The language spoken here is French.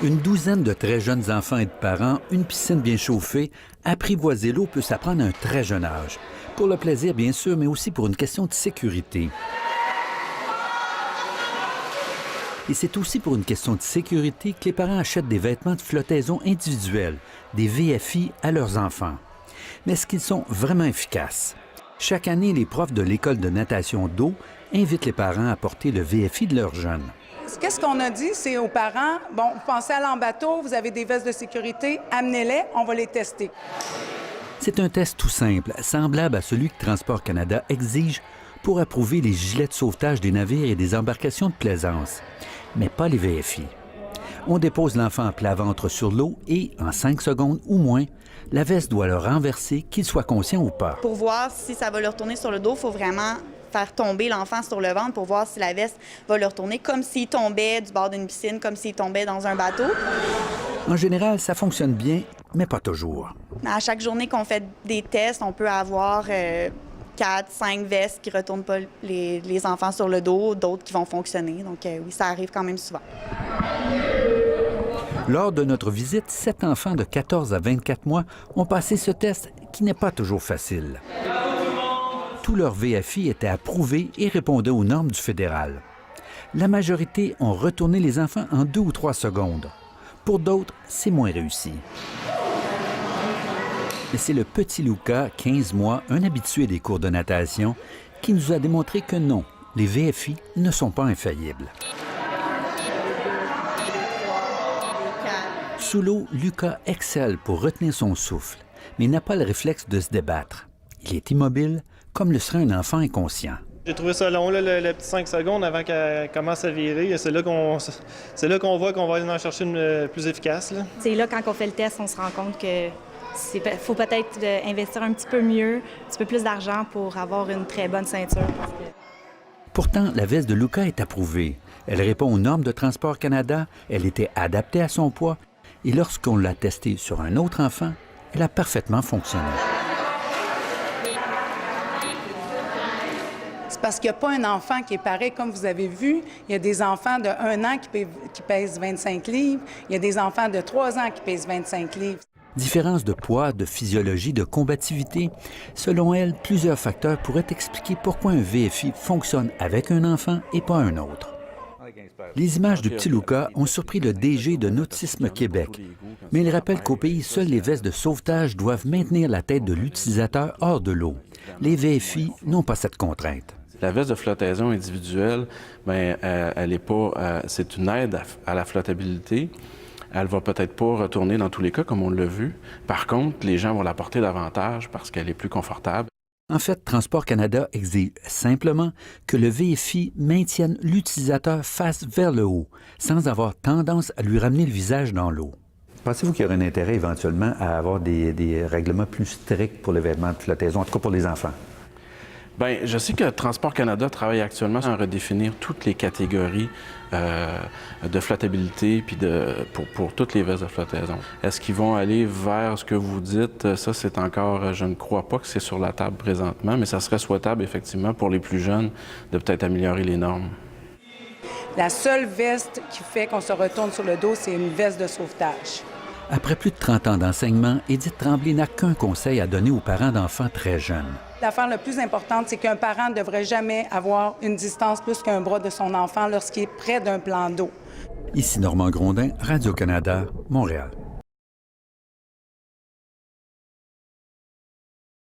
Une douzaine de très jeunes enfants et de parents, une piscine bien chauffée, apprivoiser l'eau peut s'apprendre à un très jeune âge. Pour le plaisir, bien sûr, mais aussi pour une question de sécurité. Et c'est aussi pour une question de sécurité que les parents achètent des vêtements de flottaison individuels, des VFI, à leurs enfants. Mais est-ce qu'ils sont vraiment efficaces? Chaque année, les profs de l'école de natation d'eau invitent les parents à porter le VFI de leurs jeunes. Qu'est-ce qu'on a dit, c'est aux parents, bon, vous pensez aller en bateau, vous avez des vestes de sécurité, amenez-les, on va les tester. C'est un test tout simple, semblable à celui que Transport Canada exige pour approuver les gilets de sauvetage des navires et des embarcations de plaisance, mais pas les VFI. On dépose l'enfant à plat ventre sur l'eau et, en 5 secondes ou moins, la veste doit le renverser, qu'il soit conscient ou pas. Pour voir si ça va le retourner sur le dos, il faut vraiment faire tomber l'enfant sur le ventre pour voir si la veste va le retourner comme s'il tombait du bord d'une piscine, comme s'il tombait dans un bateau. En général, ça fonctionne bien, mais pas toujours. À chaque journée qu'on fait des tests, on peut avoir 4-5 vestes qui ne retournent pas les enfants sur le dos, d'autres qui vont fonctionner. Donc oui, ça arrive quand même souvent. Lors de notre visite, 7 enfants de 14 à 24 mois ont passé ce test qui n'est pas toujours facile. Tous leurs VFI étaient approuvés et répondaient aux normes du fédéral. La majorité ont retourné les enfants en 2 ou 3 secondes. Pour d'autres, c'est moins réussi. Mais c'est le petit Lucas, 15 mois, un habitué des cours de natation, qui nous a démontré que non, les VFI ne sont pas infaillibles. Sous l'eau, Lucas excelle pour retenir son souffle, mais n'a pas le réflexe de se débattre. Il est immobile, comme le serait un enfant inconscient. J'ai trouvé ça long, là, le petit 5 secondes avant qu'elle commence à virer. C'est là qu'on voit qu'on va aller en chercher une plus efficace. C'est là, quand on fait le test, on se rend compte que faut peut-être investir un petit peu mieux, un petit peu plus d'argent pour avoir une très bonne ceinture. Pourtant, la veste de Lucas est approuvée. Elle répond aux normes de Transport Canada, elle était adaptée à son poids, et lorsqu'on l'a testée sur un autre enfant, elle a parfaitement fonctionné. C'est parce qu'il n'y a pas un enfant qui est pareil, comme vous avez vu. Il y a des enfants de 1 an qui pèsent 25 livres. Il y a des enfants de 3 ans qui pèsent 25 livres. Différence de poids, de physiologie, de combativité. Selon elle, plusieurs facteurs pourraient expliquer pourquoi un VFI fonctionne avec un enfant et pas un autre. Les images du petit Lucas ont surpris le DG de Nautisme Québec, mais il rappelle qu'au pays, seules les vestes de sauvetage doivent maintenir la tête de l'utilisateur hors de l'eau. Les VFI n'ont pas cette contrainte. La veste de flottaison individuelle, bien, elle est pas, c'est une aide à la flottabilité. Elle va peut-être pas retourner dans tous les cas, comme on l'a vu. Par contre, les gens vont la porter davantage parce qu'elle est plus confortable. En fait, Transport Canada exige simplement que le VFI maintienne l'utilisateur face vers le haut, sans avoir tendance à lui ramener le visage dans l'eau. Pensez-vous qu'il y aurait un intérêt éventuellement à avoir des règlements plus stricts pour les vêtements de flottaison, en tout cas pour les enfants? Bien, je sais que Transport Canada travaille actuellement à redéfinir toutes les catégories de flottabilité puis pour toutes les vestes de flottaison. Est-ce qu'ils vont aller vers ce que vous dites? Ça, c'est encore, je ne crois pas que c'est sur la table présentement, mais ça serait souhaitable, effectivement, pour les plus jeunes, de peut-être améliorer les normes. La seule veste qui fait qu'on se retourne sur le dos, c'est une veste de sauvetage. Après plus de 30 ans d'enseignement, Édith Tremblay n'a qu'un conseil à donner aux parents d'enfants très jeunes. L'affaire la plus importante, c'est qu'un parent ne devrait jamais avoir une distance plus qu'un bras de son enfant lorsqu'il est près d'un plan d'eau. Ici Normand Grondin, Radio-Canada, Montréal.